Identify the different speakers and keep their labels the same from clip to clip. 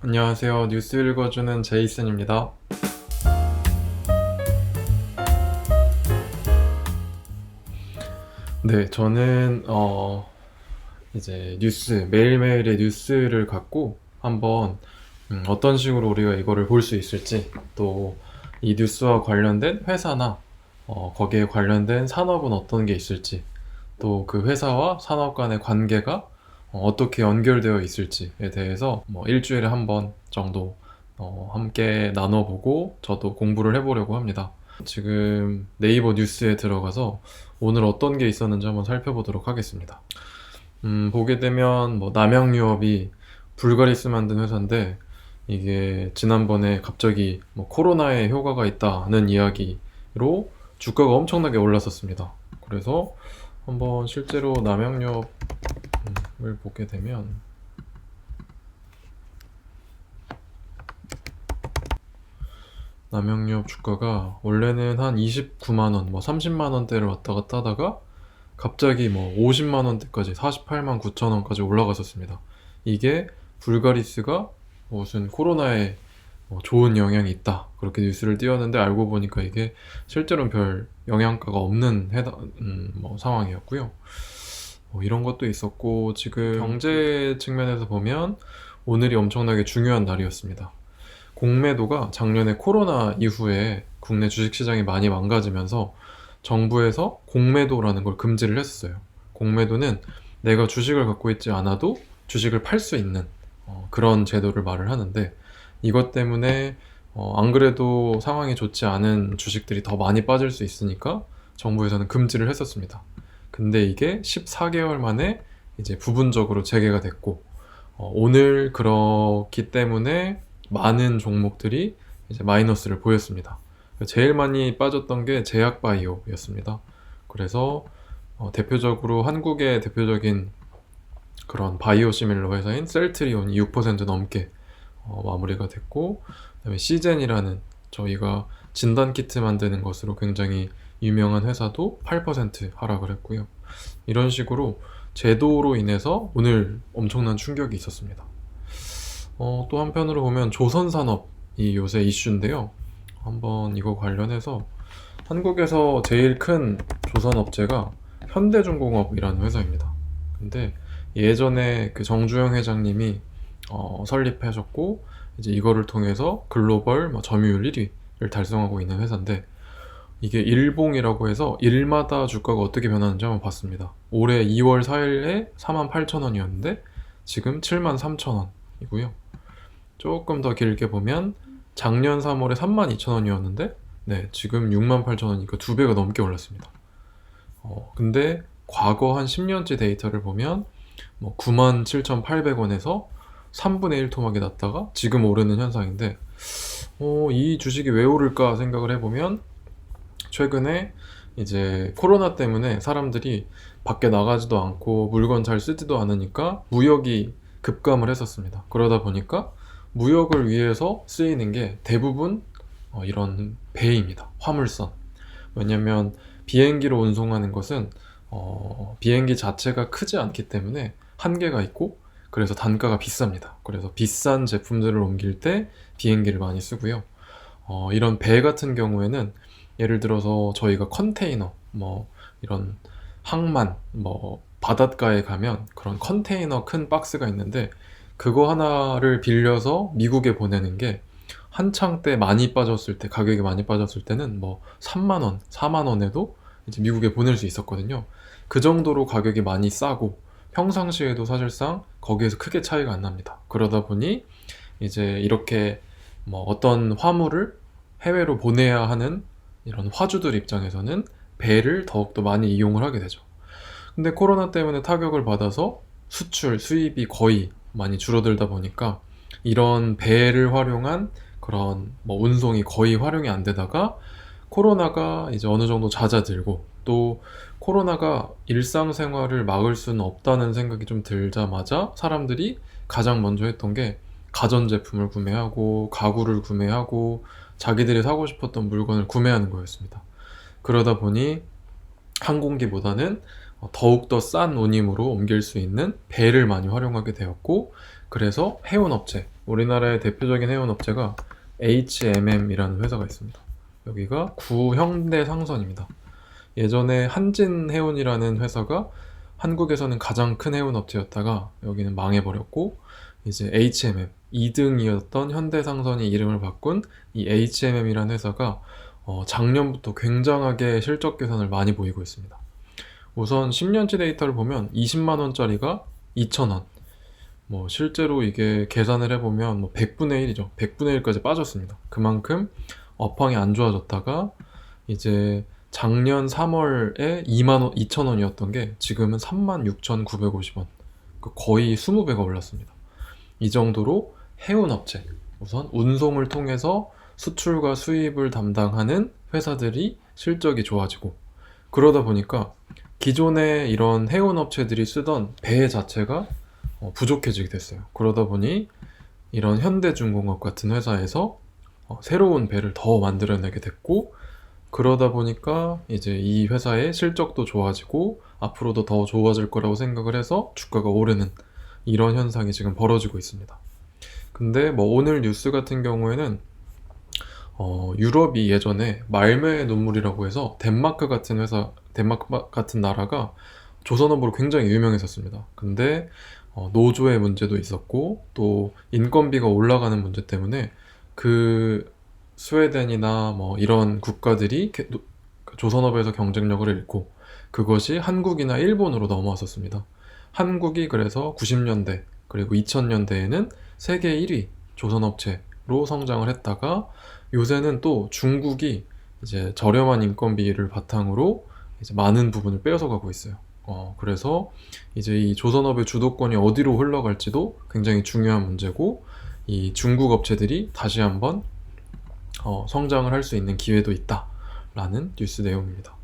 Speaker 1: 안녕하세요. 뉴스 읽어주는 제이슨입니다. 네, 저는 이제 매일매일의 뉴스를 갖고 한번 어떤 식으로 우리가 이거를 볼 수 있을지, 또 이 뉴스와 관련된 회사나 거기에 관련된 산업은 어떤 게 있을지, 또 그 회사와 산업 간의 관계가 어떻게 연결되어 있을지에 대해서 뭐 일주일에 한 번 정도 함께 나눠보고 저도 공부를 해보려고 합니다. 지금 네이버 뉴스에 들어가서 오늘 어떤 게 있었는지 한번 살펴보도록 하겠습니다. 보게 되면 뭐 남양유업이 불가리스 만든 회사인데, 이게 지난번에 갑자기 뭐 코로나에 효과가 있다는 이야기로 주가가 엄청나게 올랐었습니다. 그래서 한번 실제로 남양유업을 보게 되면 남양유업 주가가 원래는 한 29만 원, 뭐 30만 원대를 왔다 갔다 하다가 갑자기 뭐 50만 원대까지 48만 9천 원까지 올라갔었습니다. 이게 불가리스가 무슨 코로나에 좋은 영향이 있다, 그렇게 뉴스를 띄웠는데, 알고 보니까 이게 실제로는 별 영향가가 없는 상황이었고요. 이런 것도 있었고, 지금 경제 측면에서 보면 오늘이 엄청나게 중요한 날이었습니다. 공매도가 작년에 코로나 이후에 국내 주식시장이 많이 망가지면서 정부에서 공매도라는 걸 금지를 했었어요. 공매도는 내가 주식을 갖고 있지 않아도 주식을 팔 수 있는 그런 제도를 말을 하는데, 이것 때문에 안 그래도 상황이 좋지 않은 주식들이 더 많이 빠질 수 있으니까 정부에서는 금지를 했었습니다. 근데 이게 14개월 만에 이제 부분적으로 재개가 됐고, 오늘 그렇기 때문에 많은 종목들이 이제 마이너스를 보였습니다. 제일 많이 빠졌던 게 제약바이오였습니다. 그래서 대표적으로 한국의 대표적인 그런 바이오 시밀러 회사인 셀트리온이 6% 넘게 마무리가 됐고, 그다음에 시젠이라는 저희가 진단키트 만드는 것으로 굉장히 유명한 회사도 8% 하락을 했고요. 이런 식으로 제도로 인해서 오늘 엄청난 충격이 있었습니다. 또 한편으로 보면 조선산업이 요새 이슈인데요. 한번 이거 관련해서 한국에서 제일 큰 조선업체가 현대중공업이라는 회사입니다. 근데 예전에 그 정주영 회장님이 설립하셨고, 이제 이거를 통해서 글로벌 점유율 1위를 달성하고 있는 회사인데, 이게 일봉이라고 해서 일마다 주가가 어떻게 변하는지 한번 봤습니다. 올해 2월 4일에 48,000원이었는데 지금 73,000원이고요. 조금 더 길게 보면 작년 3월에 32,000원이었는데 네, 지금 68,000원이니까 두 배가 넘게 올랐습니다. 근데 과거 한 10년치 데이터를 보면 97,800원에서 3분의 1 토막이 났다가 지금 오르는 현상인데, 이 주식이 왜 오를까 생각을 해보면, 최근에 이제 코로나 때문에 사람들이 밖에 나가지도 않고 물건 잘 쓰지도 않으니까 무역이 급감을 했었습니다. 그러다 보니까 무역을 위해서 쓰이는 게 대부분 이런 배입니다. 화물선. 왜냐면 비행기로 운송하는 것은 비행기 자체가 크지 않기 때문에 한계가 있고, 그래서 단가가 비쌉니다. 그래서 비싼 제품들을 옮길 때 비행기를 많이 쓰고요. 이런 배 같은 경우에는 예를 들어서 저희가 컨테이너, 이런 항만, 바닷가에 가면 그런 컨테이너 큰 박스가 있는데, 그거 하나를 빌려서 미국에 보내는 게 한창 때 많이 빠졌을 때, 가격이 많이 빠졌을 때는 3만 원, 4만 원에도 이제 미국에 보낼 수 있었거든요. 그 정도로 가격이 많이 싸고, 평상시에도 사실상 거기에서 크게 차이가 안 납니다. 그러다 보니 이제 이렇게 어떤 화물을 해외로 보내야 하는 이런 화주들 입장에서는 배를 더욱더 많이 이용을 하게 되죠. 근데 코로나 때문에 타격을 받아서 수출, 수입이 거의 많이 줄어들다 보니까 이런 배를 활용한 그런 운송이 거의 활용이 안 되다가, 코로나가 이제 어느 정도 잦아들고, 또 코로나가 일상생활을 막을 수는 없다는 생각이 좀 들자마자 사람들이 가장 먼저 했던 게 가전제품을 구매하고 가구를 구매하고 자기들이 사고 싶었던 물건을 구매하는 거였습니다. 그러다 보니 항공기보다는 더욱더 싼 운임으로 옮길 수 있는 배를 많이 활용하게 되었고, 그래서 해운업체, 우리나라의 대표적인 해운 업체가 HMM이라는 회사가 있습니다. 여기가 구현대상선입니다. 예전에 한진해운이라는 회사가 한국에서는 가장 큰 해운 업체였다가 여기는 망해버렸고, 이제 HMM 2등이었던 현대상선이 이름을 바꾼 이 HMM이라는 회사가 작년부터 굉장하게 실적 개선을 많이 보이고 있습니다. 우선 10년치 데이터를 보면 20만 원짜리가 2,000원. 실제로 이게 계산을 해보면 100분의 1이죠. 100분의 1까지 빠졌습니다. 그만큼 업황이 안 좋아졌다가 이제 작년 3월에 2,000원이었던 게 지금은 36,950원. 거의 20배가 올랐습니다. 이 정도로 해운업체, 우선 운송을 통해서 수출과 수입을 담당하는 회사들이 실적이 좋아지고, 그러다 보니까 기존에 이런 해운업체들이 쓰던 배 자체가 부족해지게 됐어요. 그러다 보니 이런 현대중공업 같은 회사에서 새로운 배를 더 만들어내게 됐고, 그러다 보니까 이제 이 회사의 실적도 좋아지고 앞으로도 더 좋아질 거라고 생각을 해서 주가가 오르는 이런 현상이 지금 벌어지고 있습니다. 근데 오늘 뉴스 같은 경우에는 유럽이 예전에 말매의 눈물이라고 해서 덴마크 같은 나라가 조선업으로 굉장히 유명했었습니다. 근데 노조의 문제도 있었고 또 인건비가 올라가는 문제 때문에 그 스웨덴이나 이런 국가들이 조선업에서 경쟁력을 잃고, 그것이 한국이나 일본으로 넘어왔었습니다. 한국이 그래서 90년대 그리고 2000년대에는 세계 1위 조선업체로 성장을 했다가, 요새는 또 중국이 이제 저렴한 인건비를 바탕으로 이제 많은 부분을 빼앗아 가고 있어요. 그래서 이제 이 조선업의 주도권이 어디로 흘러갈지도 굉장히 중요한 문제고, 이 중국 업체들이 다시 한번 성장을 할 수 있는 기회도 있다라는 뉴스 내용입니다.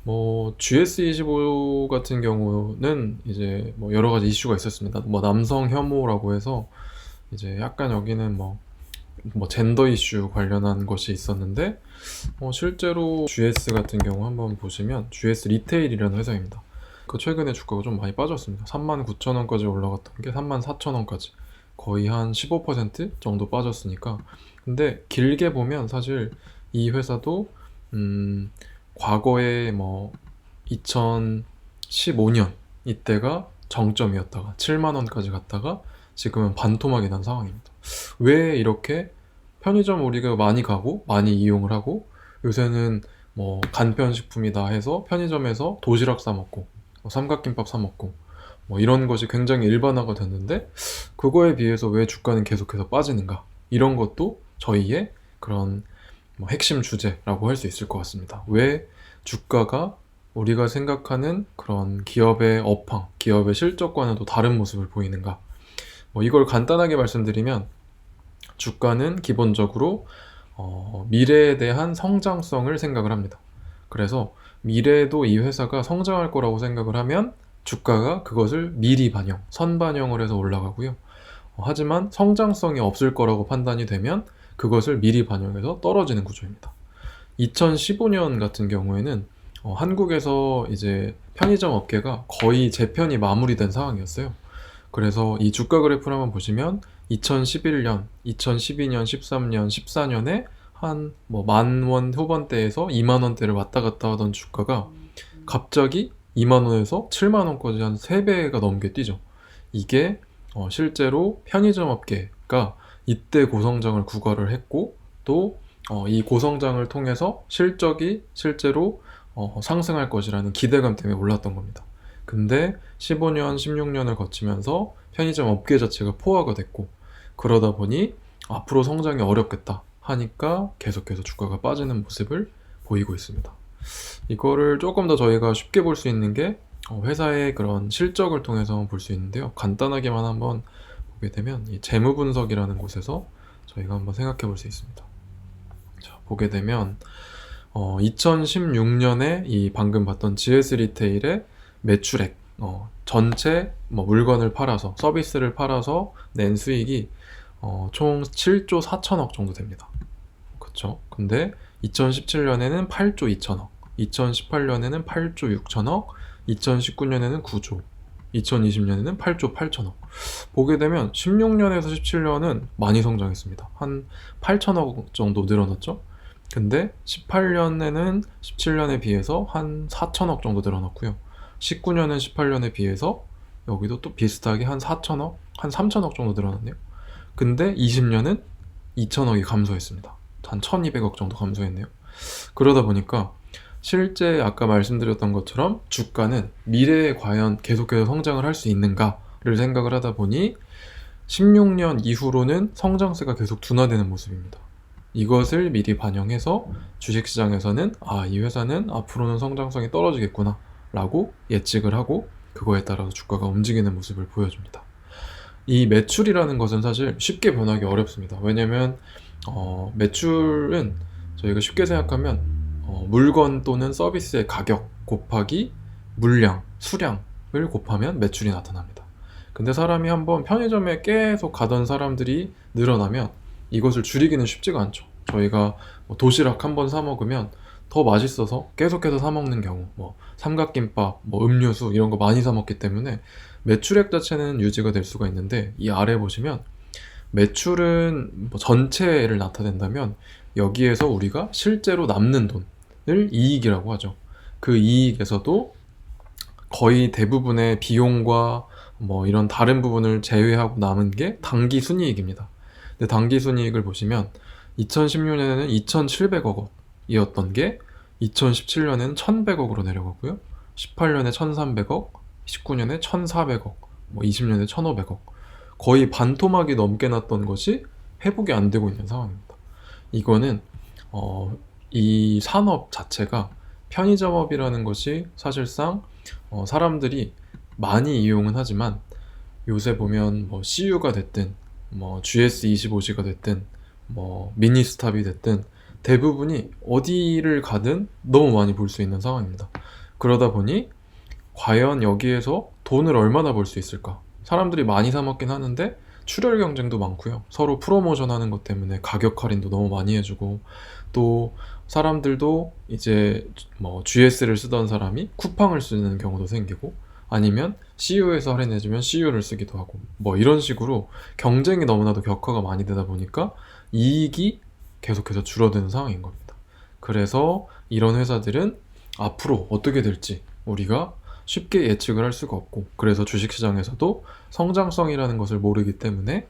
Speaker 1: GS25 같은 경우는 이제 여러 가지 이슈가 있었습니다. 남성 혐오라고 해서 이제 약간 여기는 젠더 이슈 관련한 것이 있었는데, 실제로 GS 같은 경우 한번 보시면 GS 리테일이라는 회사입니다. 최근에 주가가 좀 많이 빠졌습니다. 39,000원까지 올라갔던 게 34,000원까지 거의 한 15% 정도 빠졌으니까. 근데 길게 보면 사실 이 회사도 과거에 2015년 이때가 정점이었다가 7만 원까지 갔다가 지금은 반토막이 난 상황입니다. 왜 이렇게 편의점 우리가 많이 가고 많이 이용을 하고, 요새는 간편식품이다 해서 편의점에서 도시락 사 먹고 삼각김밥 사 먹고 이런 것이 굉장히 일반화가 됐는데, 그거에 비해서 왜 주가는 계속해서 빠지는가, 이런 것도 저희의 그런 핵심 주제라고 할 수 있을 것 같습니다. 왜 주가가 우리가 생각하는 그런 기업의 업황, 기업의 실적과는 또 다른 모습을 보이는가. 이걸 간단하게 말씀드리면, 주가는 기본적으로 미래에 대한 성장성을 생각을 합니다. 그래서 미래에도 이 회사가 성장할 거라고 생각을 하면 주가가 그것을 미리 반영, 선반영을 해서 올라가고요. 하지만 성장성이 없을 거라고 판단이 되면 그것을 미리 반영해서 떨어지는 구조입니다. 2015년 같은 경우에는 한국에서 이제 편의점 업계가 거의 재편이 마무리된 상황이었어요. 그래서 이 주가 그래프를 한번 보시면 2011년, 2012년, 13년, 14년에 한 10,000원 후반대에서 2만 원대를 왔다 갔다 하던 주가가 갑자기 2만 원에서 7만 원까지 한 3배가 넘게 뛰죠. 이게 실제로 편의점 업계가 이때 고성장을 구가를 했고, 또 이 고성장을 통해서 실적이 실제로 상승할 것이라는 기대감 때문에 올랐던 겁니다. 근데 15년, 16년을 거치면서 편의점 업계 자체가 포화가 됐고, 그러다 보니 앞으로 성장이 어렵겠다 하니까 계속해서 주가가 빠지는 모습을 보이고 있습니다. 이거를 조금 더 저희가 쉽게 볼 수 있는 게 회사의 그런 실적을 통해서 볼 수 있는데요. 간단하게만 한번 보게 되면 이 재무 분석이라는 곳에서 저희가 한번 생각해 볼 수 있습니다. 자, 보게 되면 2016년에 이 방금 봤던 GS 리테일의 매출액, 전체 물건을 팔아서, 서비스를 팔아서 낸 수익이 총 7조 4천억 정도 됩니다. 그쵸? 근데 2017년에는 8조 2천억, 2018년에는 8조 6천억, 2019년에는 9조. 2020년에는 8조 8천억. 보게 되면 16년에서 17년은 많이 성장했습니다. 한 8천억 정도 늘어났죠. 근데 18년에는 17년에 비해서 한 4천억 정도 늘어났고요. 19년은 18년에 비해서 여기도 또 비슷하게 한 4천억, 한 3천억 정도 늘어났네요. 근데 20년은 2천억이 감소했습니다. 한 1200억 정도 감소했네요. 그러다 보니까 실제 아까 말씀드렸던 것처럼 주가는 미래에 과연 계속해서 성장을 할 수 있는가를 생각을 하다 보니 16년 이후로는 성장세가 계속 둔화되는 모습입니다. 이것을 미리 반영해서 주식시장에서는 이 회사는 앞으로는 성장성이 떨어지겠구나 라고 예측을 하고 그거에 따라서 주가가 움직이는 모습을 보여줍니다. 이 매출이라는 것은 사실 쉽게 변하기 어렵습니다. 왜냐면 매출은 저희가 쉽게 생각하면 물건 또는 서비스의 가격 곱하기 물량, 수량을 곱하면 매출이 나타납니다. 근데 사람이 한번 편의점에 계속 가던 사람들이 늘어나면 이것을 줄이기는 쉽지가 않죠. 저희가 도시락 한 번 사 먹으면 더 맛있어서 계속해서 사 먹는 경우, 삼각김밥, 음료수 이런 거 많이 사 먹기 때문에 매출액 자체는 유지가 될 수가 있는데 이 아래 보시면 매출은 전체를 나타낸다면 여기에서 우리가 실제로 남는 돈을 이익이라고 하죠. 그 이익에서도 거의 대부분의 비용과 이런 다른 부분을 제외하고 남은 게 단기 순이익입니다. 근데 단기 순이익을 보시면 2016년에는 2,700억 원이었던 게 2017년에는 1,100억으로 내려가고요. 18년에 1,300억, 19년에 1,400억, 20년에 1,500억. 거의 반토막이 넘게 났던 것이 회복이 안 되고 있는 상황입니다. 이거는 이 산업 자체가 편의점업이라는 것이 사실상 사람들이 많이 이용은 하지만 요새 보면 CU가 됐든 GS25C가 됐든 미니스탑이 됐든 대부분이 어디를 가든 너무 많이 볼 수 있는 상황입니다. 그러다 보니 과연 여기에서 돈을 얼마나 벌 수 있을까? 사람들이 많이 사 먹긴 하는데 출혈 경쟁도 많고요. 서로 프로모션 하는 것 때문에 가격 할인도 너무 많이 해주고 또 사람들도 이제 GS를 쓰던 사람이 쿠팡을 쓰는 경우도 생기고 아니면 CU에서 할인해주면 CU를 쓰기도 하고 이런 식으로 경쟁이 너무나도 격화가 많이 되다 보니까 이익이 계속해서 줄어드는 상황인 겁니다. 그래서 이런 회사들은 앞으로 어떻게 될지 우리가 쉽게 예측을 할 수가 없고 그래서 주식시장에서도 성장성이라는 것을 모르기 때문에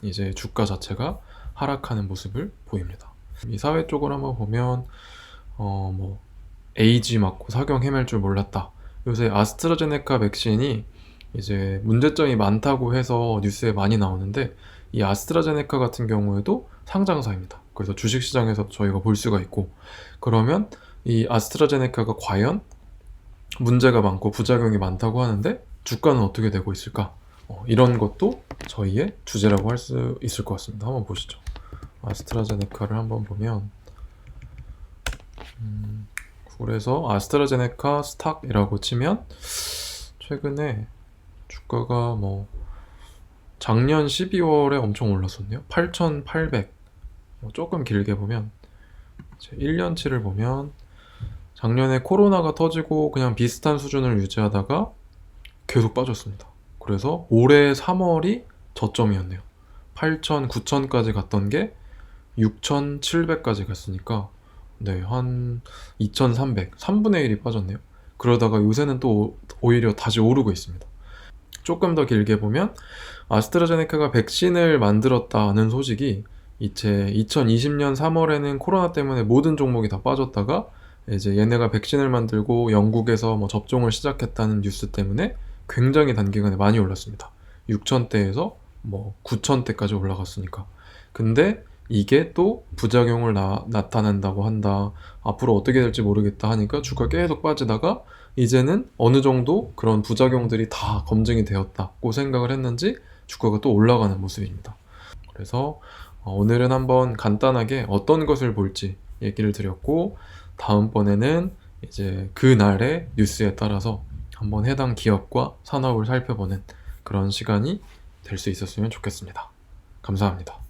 Speaker 1: 이제 주가 자체가 하락하는 모습을 보입니다. 이 사회 쪽을 한번 보면 AG 맞고 사경 헤맬 줄 몰랐다. 요새 아스트라제네카 백신이 이제 문제점이 많다고 해서 뉴스에 많이 나오는데 이 아스트라제네카 같은 경우에도 상장사입니다. 그래서 주식시장에서 저희가 볼 수가 있고 그러면 이 아스트라제네카가 과연 문제가 많고 부작용이 많다고 하는데 주가는 어떻게 되고 있을까? 이런 것도 저희의 주제라고 할 수 있을 것 같습니다. 한번 보시죠. 아스트라제네카를 한번 보면 그래서 아스트라제네카 스탁이라고 치면 최근에 주가가 작년 12월에 엄청 올랐었네요. 8,800 조금 길게 보면 1년치를 보면 작년에 코로나가 터지고 그냥 비슷한 수준을 유지하다가 계속 빠졌습니다. 그래서 올해 3월이 저점이었네요. 8,000, 9,000까지 갔던 게 6,700까지 갔으니까 한 2,300, 3분의 1이 빠졌네요. 그러다가 요새는 또 오히려 다시 오르고 있습니다. 조금 더 길게 보면 아스트라제네카가 백신을 만들었다는 소식이 이제 2020년 3월에는 코로나 때문에 모든 종목이 다 빠졌다가 이제 얘네가 백신을 만들고 영국에서 접종을 시작했다는 뉴스 때문에 굉장히 단기간에 많이 올랐습니다. 6,000대에서 9,000대까지 올라갔으니까. 근데 이게 또 부작용을 나타낸다고 한다. 앞으로 어떻게 될지 모르겠다 하니까 주가 계속 빠지다가 이제는 어느 정도 그런 부작용들이 다 검증이 되었다고 생각을 했는지 주가가 또 올라가는 모습입니다. 그래서 오늘은 한번 간단하게 어떤 것을 볼지 얘기를 드렸고 다음번에는 이제 그날의 뉴스에 따라서 한번 해당 기업과 산업을 살펴보는 그런 시간이 될 수 있었으면 좋겠습니다. 감사합니다.